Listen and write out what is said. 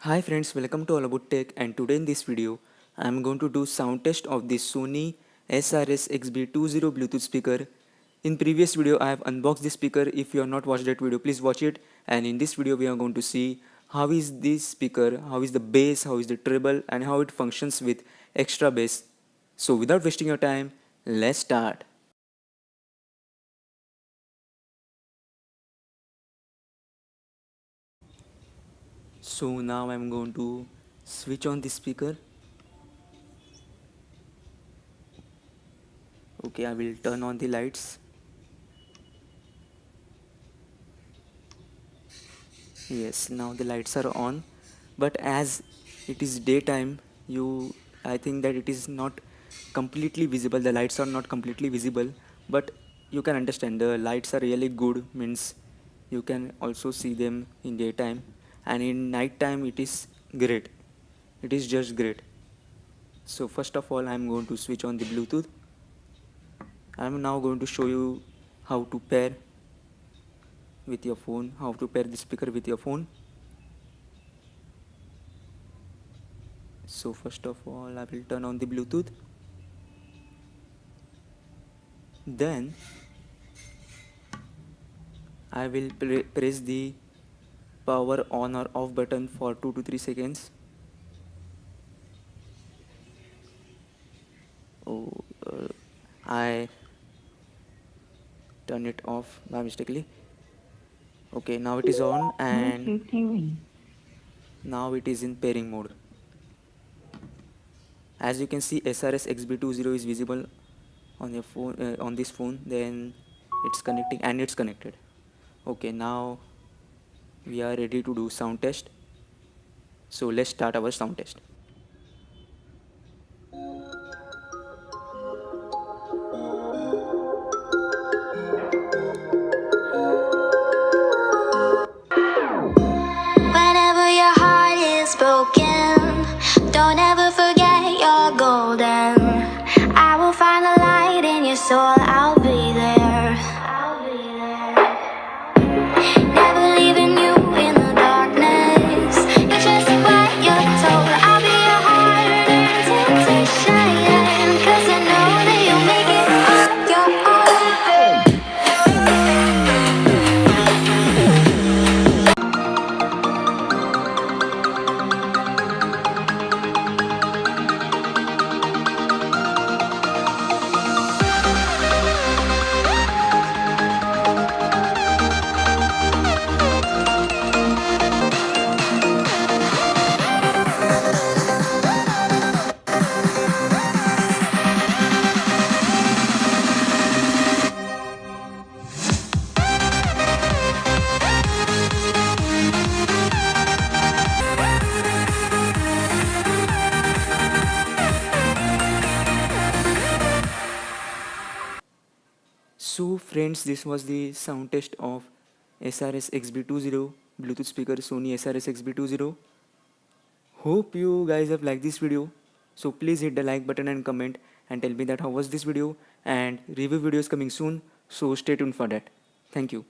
Hi friends, welcome to All About Tech, and today in this video I am going to do sound test of this Sony SRS-XB20 Bluetooth speaker. In previous video I have unboxed this speaker. If you have not watched that video, please watch it. And in this video we are going to see how is this speaker, how is the bass, how is the treble, and how it functions with extra bass. So without wasting your time, let's start. So now I am going to switch on this speaker. Okay, I will turn on the lights. Yes, now the lights are on, but as it is daytime, I think that it is not completely visible. The lights are not completely visible, but you can understand the lights are really good, means you can also see them in daytime, and in night time it is great. It is just great. So first of all, I am going to switch on the Bluetooth. I am now going to show you how to pair with your phone, how to pair the speaker with your phone. So first of all, I will turn on the Bluetooth. Then I will press the power on or off button for 2 to 3 seconds. Oh, I turn it off by mistakenly. Okay, now it is on and now it is in pairing mode. As you can see, SRS-XB20 is visible on your phone, on this phone. Then it's connecting and it's connected. Okay, now we are ready to do sound test. So let's start our sound test. Whenever your heart is broken, don't ever forget you're golden. I will find the light in your soul, I'll be there. Never leaving you in the darkness. It's just what you're told. I'll be your heart and temptation, 'cause I know that you'll make it on your own. So friends, this was the sound test of SRS-XB20 Bluetooth speaker, Sony SRS-XB20. Hope you guys have liked this video. So please hit the like button and comment and tell me that how was this video, and review videos coming soon. So stay tuned for that. Thank you.